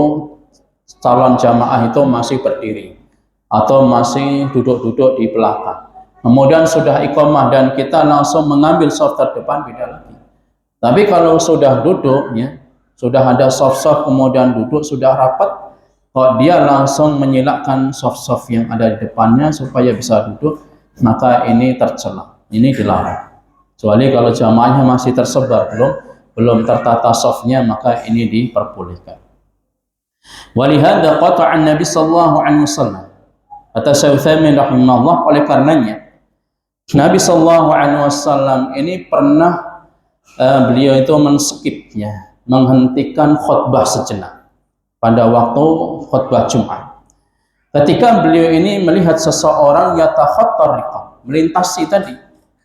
calon jamaah itu masih berdiri atau masih duduk-duduk di belakang, kemudian sudah iqamah dan kita langsung mengambil shaf terdepan, beda lagi. Tapi kalau sudah duduk ya, sudah ada shaf-shaf kemudian duduk sudah rapat, kalau dia langsung menyilakkan shaf-shaf yang ada di depannya supaya bisa duduk, maka ini tercela, ini dilarang. Kecuali kalau jamaahnya masih tersebar, belum tertata shafnya, maka ini diperbolehkan. Walihada qata'an Nabi sallallahu alaihi wasallam. Kata Syekh Utsaimin rahimahullah, oleh karenanya Nabi sallallahu alaihi wasallam ini pernah beliau itu men-skip ya, menghentikan khutbah sejenak pada waktu khutbah Jumat. Ketika beliau ini melihat seseorang yatakhattar riqab, melintasi tadi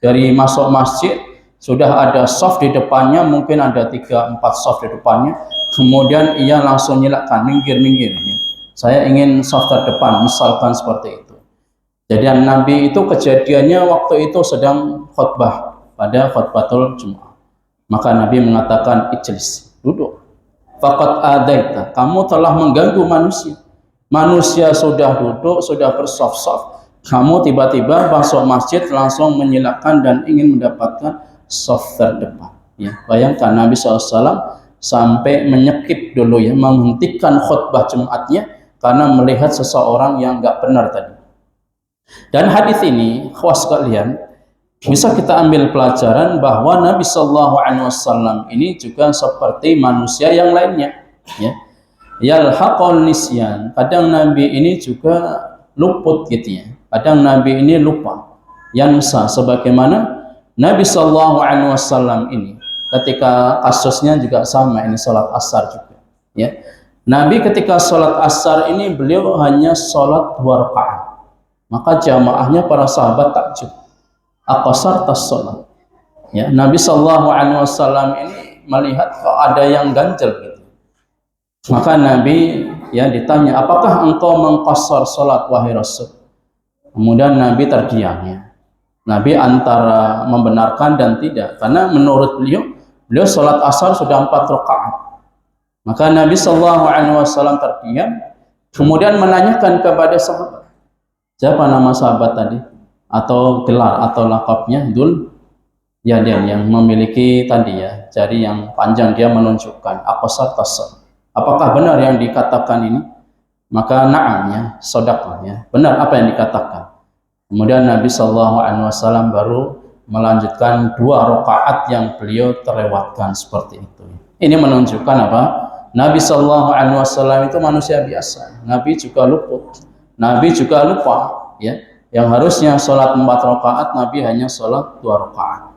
dari masuk masjid, sudah ada shaf di depannya, mungkin ada 3-4 shaf di depannya, kemudian ia langsung nyilakkan, minggir-minggir ya. Saya ingin shaf terdepan, misalkan seperti itu. Jadi Nabi itu kejadiannya waktu itu sedang khutbah pada khutbatul Jumat. Maka Nabi mengatakan ijlis, duduk. Faqad adaita, kamu telah mengganggu manusia. Manusia sudah duduk, sudah bersaf-saf, kamu tiba-tiba masuk masjid langsung menyilakkan dan ingin mendapatkan shaf terdepan. Ya, bayangkan Nabi SAW sampai menyekip dulu ya, menghentikan khutbah Jumatnya karena melihat seseorang yang nggak benar tadi. Dan hadis ini, khawas kalian, bisa kita ambil pelajaran bahwa Nabi SAW ini juga seperti manusia yang lainnya ya. Yalhaqul nisyan, kadang Nabi ini juga luput gitu ya, kadang Nabi ini lupa, yansa, sebagaimana Nabi SAW ini ketika kasusnya juga sama, ini sholat asar juga ya. Nabi ketika sholat asar ini beliau hanya sholat 2 rakaat, maka jamaahnya para sahabat takjub, aqsar tas-sholat ya. Nabi SAW ini melihat kok ada yang ganjel gitu, maka Nabi ya ditanya, apakah engkau mengqasar sholat wahai Rasul? Kemudian Nabi terdiam ya. Nabi antara membenarkan dan tidak, karena menurut beliau sholat asar sudah 4 rakaat. Maka Nabi SAW terdiam, kemudian menanyakan kepada sahabat, siapa nama sahabat tadi? Atau gelar atau lakabnya? Dzul Yadain, yang memiliki tadi ya, jari yang panjang, dia menunjukkan aqsar tas. Apakah benar yang dikatakan ini? Maka na'am ya, shadaqah ya, benar apa yang dikatakan. Kemudian Nabi SAW baru melanjutkan 2 rakaat yang beliau terlewatkan seperti itu. Ini menunjukkan apa? Nabi SAW itu manusia biasa. Nabi juga luput. Nabi juga lupa ya. Yang harusnya sholat 4 rakaat, Nabi hanya sholat 2 rakaat.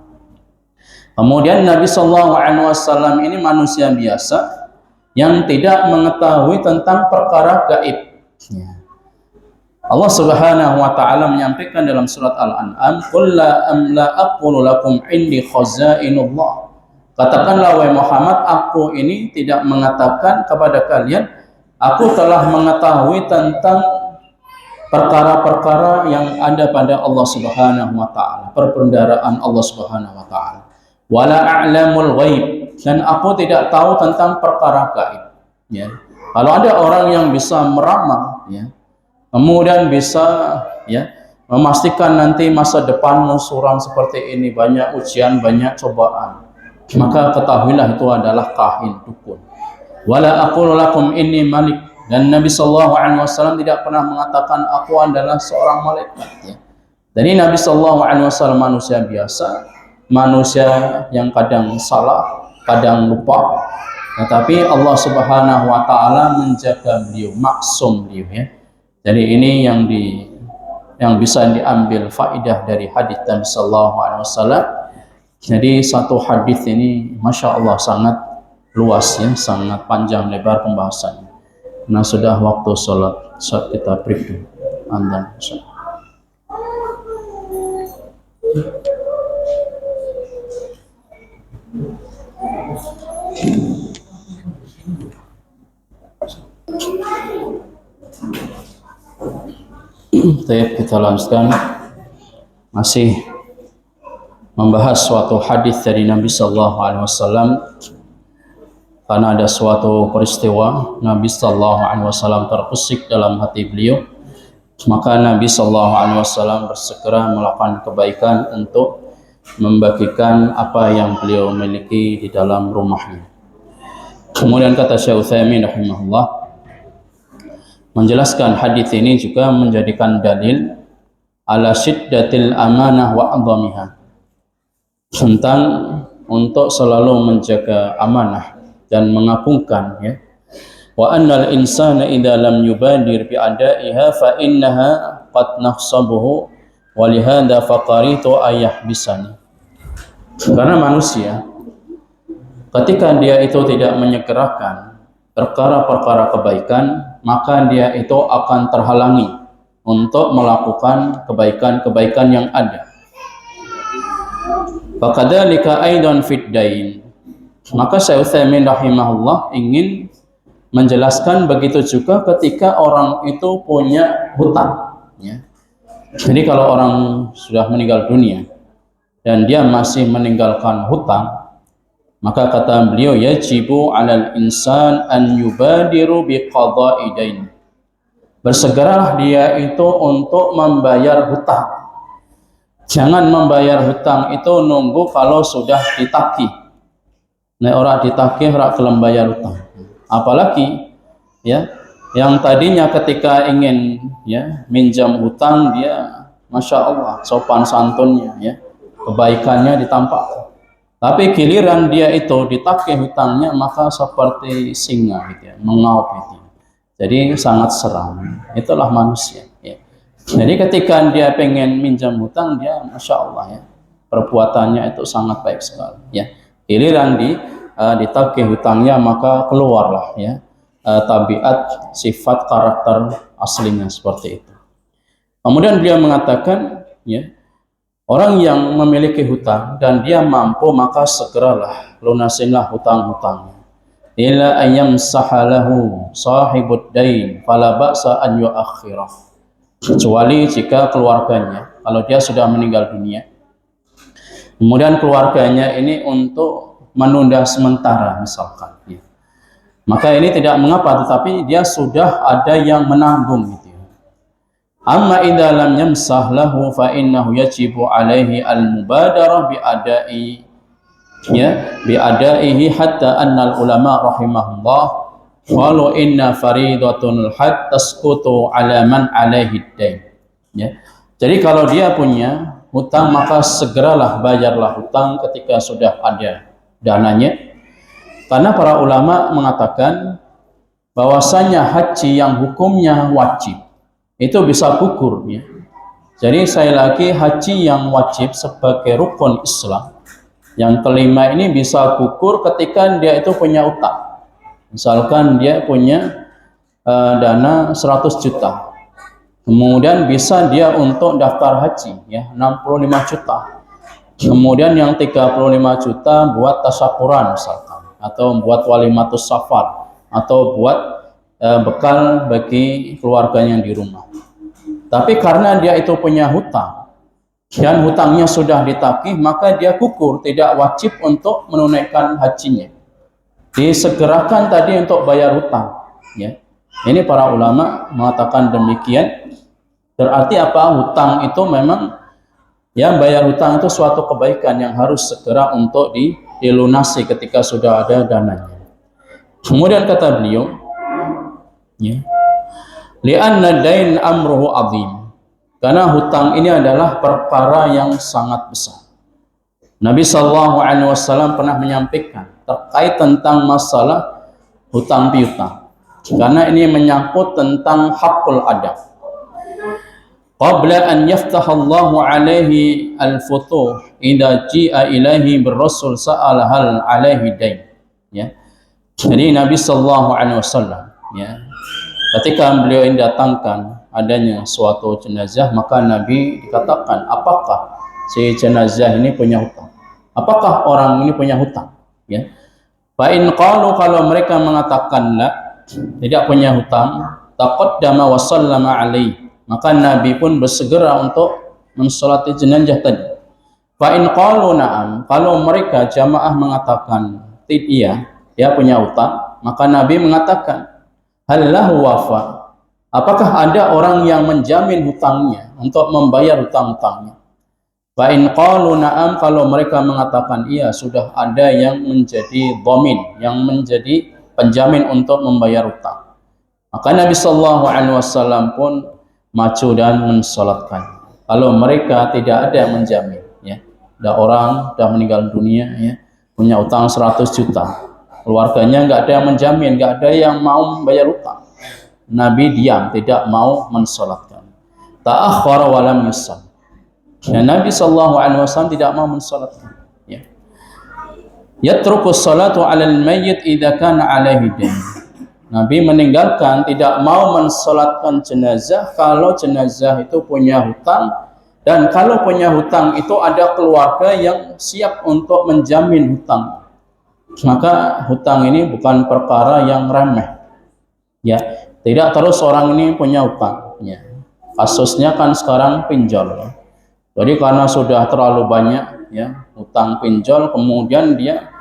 Kemudian Nabi SAW ini manusia biasa yang tidak mengetahui tentang perkara gaib ya. Allah Subhanahu wa taala menyampaikan dalam surat Al-An'am, "Qul la aqulu lakum indi khazainullah." Katakanlah wahai Muhammad, aku ini tidak mengatakan kepada kalian aku telah mengetahui tentang perkara-perkara yang ada pada Allah Subhanahu wa taala, perbendaharaan Allah Subhanahu wa taala. Wala a'lamul ghaib, dan aku tidak tahu tentang perkara gaib, ya. Kalau ada orang yang bisa meramal, ya, kemudian bisa, ya, memastikan nanti masa depanmu suram seperti ini, banyak ujian, banyak cobaan, maka ketahuilah itu adalah kahin, dukun. Wala aqulu lakum inni malik, dan Nabi sallallahu alaihi wasallam tidak pernah mengatakan aku adalah seorang malaikat, ya. Jadi Nabi sallallahu alaihi wasallam manusia biasa, manusia yang kadang salah, kadang lupa. Tetapi Allah Subhanahu wa taala menjaga beliau, maksum beliau, ya. Jadi ini yang bisa diambil faidah dari hadis Nabi sallallahu alaihi wasallam. Jadi satu hadis ini Masya Allah sangat luas, ya, sangat panjang lebar pembahasannya. Nah, sudah waktu sholat, saat kita break dulu. Anda kita lanjutkan, masih membahas suatu hadis dari Nabi Sallallahu Alaihi Wasallam, karena ada suatu peristiwa Nabi Sallallahu Alaihi Wasallam terusik dalam hati beliau, maka Nabi Sallallahu Alaihi Wasallam bersegera melakukan kebaikan untuk membagikan apa yang beliau miliki di dalam rumahnya. Kemudian kata Syekh Utsaimin rahimahullah, menjelaskan hadis ini juga menjadikan dalil ala syiddatil amanah wa adhamiha, tentang untuk selalu menjaga amanah dan mengagungkan, ya. Wa annal insana idza lam yubadir bi adaiha fa innaha qad nahsabuhu wa lihadza faqaritu ayahbisani. Karena manusia ketika dia itu tidak menyegerakan perkara-perkara kebaikan, maka dia itu akan terhalangi untuk melakukan kebaikan-kebaikan yang ada. Fakadzalika aidan fid dain. Maka Syekh Utsaimin rahimahullah ingin menjelaskan begitu juga ketika orang itu punya hutang, ya. Jadi kalau orang sudah meninggal dunia dan dia masih meninggalkan hutang, maka kata beliau, yajibu 'alal insan an yubadiru biqada'i dain. Bersegeralah dia itu untuk membayar hutang. Jangan membayar hutang itu nunggu kalau sudah ditagih. Nek ora ditagih ora gelem bayar hutang. Apalagi, ya, yang tadinya ketika ingin, ya, minjam hutang dia Masya Allah sopan santunnya, ya, kebaikannya ditampakkan. Tapi giliran dia itu ditagih hutangnya, maka seperti singa, gitu, ya, mengaup itu. Jadi sangat seram. Itulah manusia, ya. Jadi ketika dia pengen minjam hutang, dia Masya Allah, ya, perbuatannya itu sangat baik sekali, ya. Giliran ditagih hutangnya, maka keluarlah, ya, tabiat, sifat, karakter aslinya seperti itu. Kemudian beliau mengatakan, ya, orang yang memiliki hutang dan dia mampu, maka segeralah lunasinlah hutang-hutangnya. Ila ayyam sahalahu sahibud dain fala ba'sa an yu'akhirah. Kecuali jika keluarganya, kalau dia sudah meninggal dunia, kemudian keluarganya ini untuk menunda sementara misalkan, ya, maka ini tidak mengapa, tetapi dia sudah ada yang menanggung, gitu. Amma idza lam yamsah lahu fa innahu yajibu alaihi al-mubadarah bi adai, ya, bi adaihi, hatta annal ulama rahimahullah qalu inna faridatul had tasqutu ala man alaihi dain, ya. Jadi kalau dia punya hutang, maka segeralah bayarlah hutang ketika sudah ada dananya, karena para ulama mengatakan bahwasanya haji yang hukumnya wajib itu bisa gugur, ya. Jadi saya lagi, haji yang wajib sebagai rukun Islam yang kelima ini bisa gugur ketika dia itu punya utang. Misalkan dia punya dana 100 juta, Kemudian bisa dia untuk daftar haji, ya, 65 juta. Kemudian yang 35 juta buat tasyakuran misalkan, atau buat walimatus safar, atau buat bekal bagi keluarganya di rumah. Tapi karena dia itu punya hutang, dan hutangnya sudah ditagih, maka dia gugur, tidak wajib untuk menunaikan hajinya. Disegerakan tadi untuk bayar hutang, ya. Ini para ulama mengatakan demikian. Berarti apa? Hutang itu memang, ya, bayar hutang itu suatu kebaikan yang harus segera untuk dilunasi ketika sudah ada dananya. Kemudian kata beliau, ya, li'anna dain amruhu azim, karena hutang ini adalah perkara yang sangat besar. Nabi SAW pernah menyampaikan terkait tentang masalah hutang piutang, karena ini menyangkut tentang hakul adab. Qabla an yaftahallahu alaihi al-futuh idza ji'a ilaihi bir-rasul sa'ala hal alaihi dain, ya. Jadi Nabi sallallahu alaihi wasallam, ya, ketika beliau datangkan adanya suatu jenazah, maka Nabi dikatakan, apakah si jenazah ini punya hutang? Apakah orang ini punya hutang, ya? Fa in qalu, kalau mereka mengatakan la, tidak punya hutang, taqaddama wa sallama alaihi, maka Nabi pun bersegera untuk mensolati jenazah tadi. Fa in qalu na'am, kalau mereka jamaah mengatakan iya, dia punya hutang, maka Nabi mengatakan, hal lahu wafa, apakah ada orang yang menjamin hutangnya untuk membayar hutang-hutangnya? Fa in qalu na'am, kalau mereka mengatakan iya, sudah ada yang menjadi dhamin, yang menjadi penjamin untuk membayar hutang, maka Nabi sallallahu alaihi wasallam pun maju dan mensolatkan. Kalau mereka tidak ada yang menjamin, ya, ada orang sudah meninggal dunia, ya, punya utang 100 juta, keluarganya nggak ada yang menjamin, nggak ada yang mau membayar utang, Nabi diam, tidak mau mensolatkan. Ta'akhkhara wa lam yusall, ya, Nabi SAW tidak mau mensolatkan, ya. Yatruku salatu 'alal mayyit idza kana 'alaihi dain, Nabi meninggalkan, tidak mau mensolatkan jenazah kalau jenazah itu punya hutang, dan kalau punya hutang itu ada keluarga yang siap untuk menjamin hutang. Maka hutang ini bukan perkara yang remeh, ya. Tidak terus orang ini punya hutang, ya. Kasusnya kan sekarang pinjol, ya. Jadi karena sudah terlalu banyak, ya, hutang pinjol, kemudian dia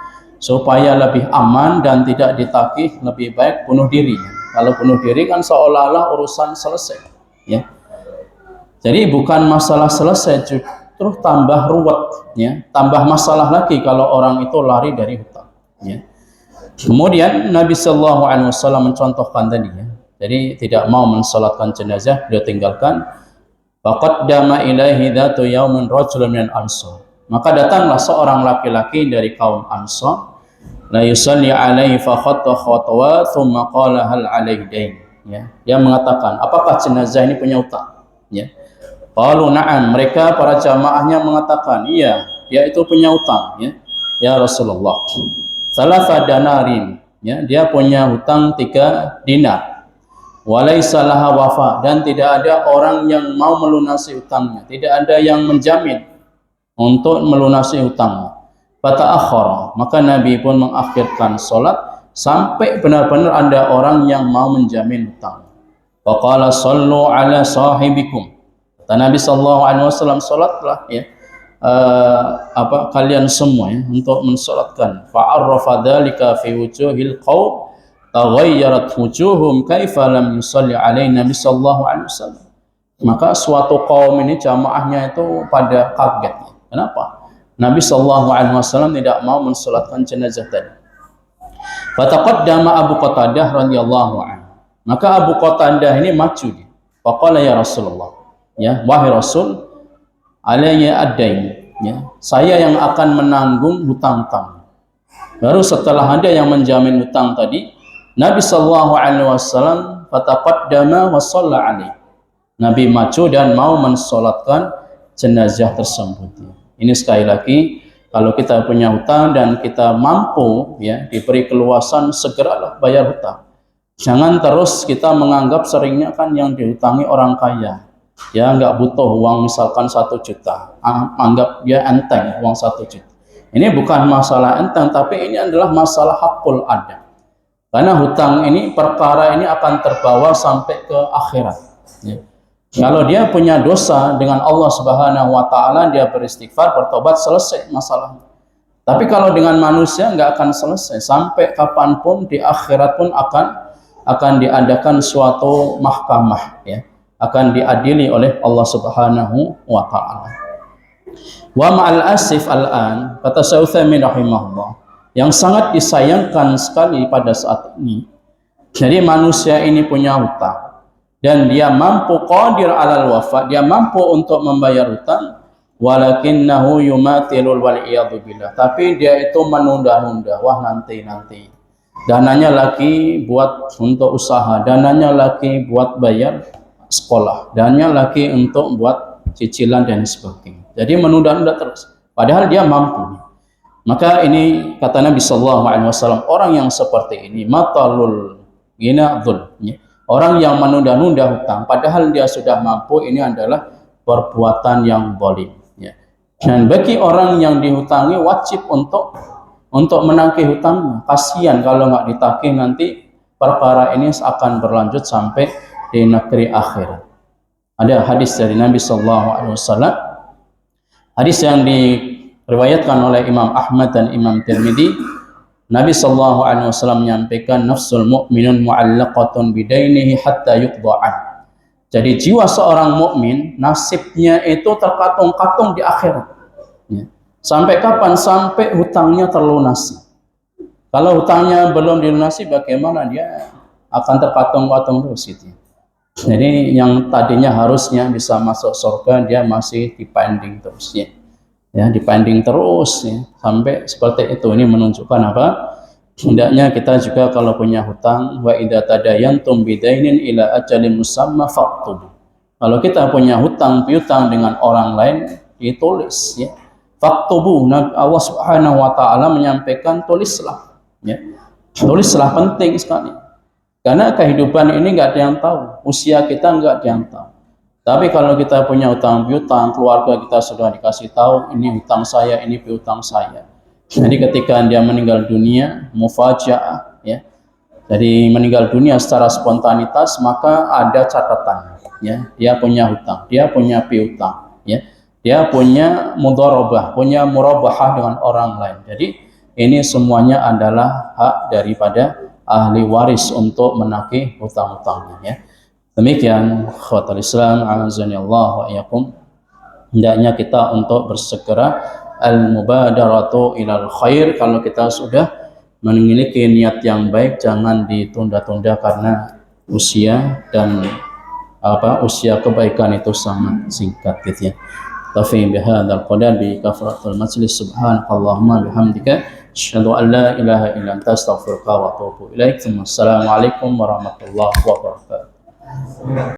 supaya lebih aman dan tidak ditagih, lebih baik bunuh diri. Kalau bunuh diri kan seolah-olah urusan selesai, ya. Jadi bukan masalah selesai, justru tambah ruwet, ya, tambah masalah lagi kalau orang itu lari dari hutang, ya. Kemudian Nabi Shallallahu Alaihi Wasallam mencontohkan tadi, ya. Jadi tidak mau mensolatkan jenazah, dia tinggalkan. Faqaddama ilaihi dzatu yaumin rajulun min Ansar, maka datanglah seorang laki-laki dari kaum Ansar, la yusalli alaihi fa khatta khatwa thumma qala hal alaihi dain, ya. Dia mengatakan, apakah jenazah ini punya utang, ya. Qalu na'am, mereka para jamaahnya mengatakan, iya, dia itu punya utang, ya. Ya Rasulullah, salasa danarin, ya, dia punya hutang 3 dinar. Walaysa laha wafa, dan tidak ada orang yang mau melunasi hutangnya, tidak ada yang menjamin untuk melunasi hutangnya. Fata'akhkhara, maka Nabi pun mengakhirkan solat sampai benar-benar ada orang yang mau menjamin hutang. Faqala sallu ala sahibikum, kata Nabi sallallahu alaihi wasallam, solatlah, ya, kalian semua, ya, untuk mensolatkan. Fa'arrafa dzalika fi wujuhil qaum taghayyarat wujuhum kaifa lam yusalli alaihi Nabi sallallahu alaihi wasallam. Maka suatu kaum ini jamaahnya itu pada kaget. Kenapa? Nabi sallallahu alaihi wasallam tidak mau mensolatkan jenazah tadi. Fataqaddama Abu Qatadah radhiyallahu anhu, maka Abu Qatadah ini maju dia. Faqala ya Rasulullah, ya, wahai Rasul, alayya ad-dain, ya, saya yang akan menanggung hutang-hutang. Baru setelah ada yang menjamin hutang tadi, Nabi sallallahu alaihi wasallam fataqaddama wa shalla alaihi, Nabi maju dan mau mensolatkan jenazah tersebut. Ini sekali lagi, kalau kita punya hutang dan kita mampu, ya, diberi keluasan, segeralah bayar hutang. Jangan terus kita menganggap seringnya kan yang dihutangi orang kaya, ya nggak butuh uang misalkan 1 juta, anggap dia enteng uang 1 juta. Ini bukan masalah enteng, tapi ini adalah masalah hakul ada. Karena hutang ini, perkara ini akan terbawa sampai ke akhirat. Ya. Kalau dia punya dosa dengan Allah Subhanahu Wa Taala, dia beristighfar, bertobat, selesai masalahnya. Tapi kalau dengan manusia nggak akan selesai, sampai kapanpun di akhirat pun akan diadakan suatu mahkamah, ya, akan diadili oleh Allah Subhanahu wa taala. Wa ma'al asif al-an, kata Syekh Utsaimin rahimahullah, yang sangat disayangkan sekali pada saat ini. Jadi manusia ini punya hutang dan dia mampu qadir alal wafa, dia mampu untuk membayar hutang, walakinnahu yumatilul wal iyadu billah, tapi dia itu menunda-nunda, wah nanti dananya lagi buat untuk usaha, dananya lagi buat bayar sekolah, dananya lagi untuk buat cicilan dan sebagainya. Jadi menunda-nunda terus, padahal dia mampu. Maka ini kata Nabi Sallallahu Alaihi Wasallam, orang yang seperti ini matalul ginadzul, orang yang menunda-nunda hutang, padahal dia sudah mampu, ini adalah perbuatan yang zalim. Dan bagi orang yang dihutangi wajib untuk menagih hutangnya. Kasihan kalau nggak ditagih, nanti perkara ini akan berlanjut sampai di negeri akhirat. Ada hadis dari Nabi Sallallahu Alaihi Wasallam, hadis yang diriwayatkan oleh Imam Ahmad dan Imam Tirmidzi. Nabi Sallallahu Alaihi Wasallam menyampaikan, nafsul mu'minun mu'allaqatun bidainihi hatta yuqda'an. Jadi jiwa seorang mukmin nasibnya itu terkatung-katung di akhirat. Ya. Sampai kapan? Sampai hutangnya terlunasi. Kalau hutangnya belum dilunasi, bagaimana dia akan terkatung-katung terus itu. Jadi yang tadinya harusnya bisa masuk surga, dia masih dipending terus, ya. Ya, dipending terus, ya. Sampai seperti itu. Ini menunjukkan apa? Hendaknya kita juga kalau punya hutang, wa idza tadayantum bidainin ila ajalin musamma faktubu. Kalau kita punya hutang piutang dengan orang lain, ditulis, ya. Faktubu. Allah Subhanahu wa taala menyampaikan, tulislah, ya. Tulislah, penting sekali. Karena kehidupan ini nggak ada yang tahu, usia kita nggak ada yang tahu. Tapi kalau kita punya hutang piutang, keluarga kita sudah dikasih tahu, ini hutang saya, ini piutang saya. Jadi ketika dia meninggal dunia, mufajaah, ya. Jadi meninggal dunia secara spontanitas, maka ada catatan, ya. Dia punya hutang, dia punya piutang, ya. Dia punya mudharabah, punya murabahah dengan orang lain. Jadi ini semuanya adalah hak daripada ahli waris untuk menagih hutang-hutangnya, ya. Demikian khawatir Islam, a'azanillahu wa iyyakum. Hendaknya kita untuk bersegera al-mubadaratu ilal khair. Kalau kita sudah memiliki niat yang baik, jangan ditunda-tunda karena usia, dan usia kebaikan itu sangat singkat, gitu, ya. Tafi bihadzal qadar bi kafaratul majlis. Subhanakallahumma bihamdika asyhadu an la ilaha illa anta astaghfiruka wa atubu ilaik. Assalamualaikum warahmatullahi wabarakatuh.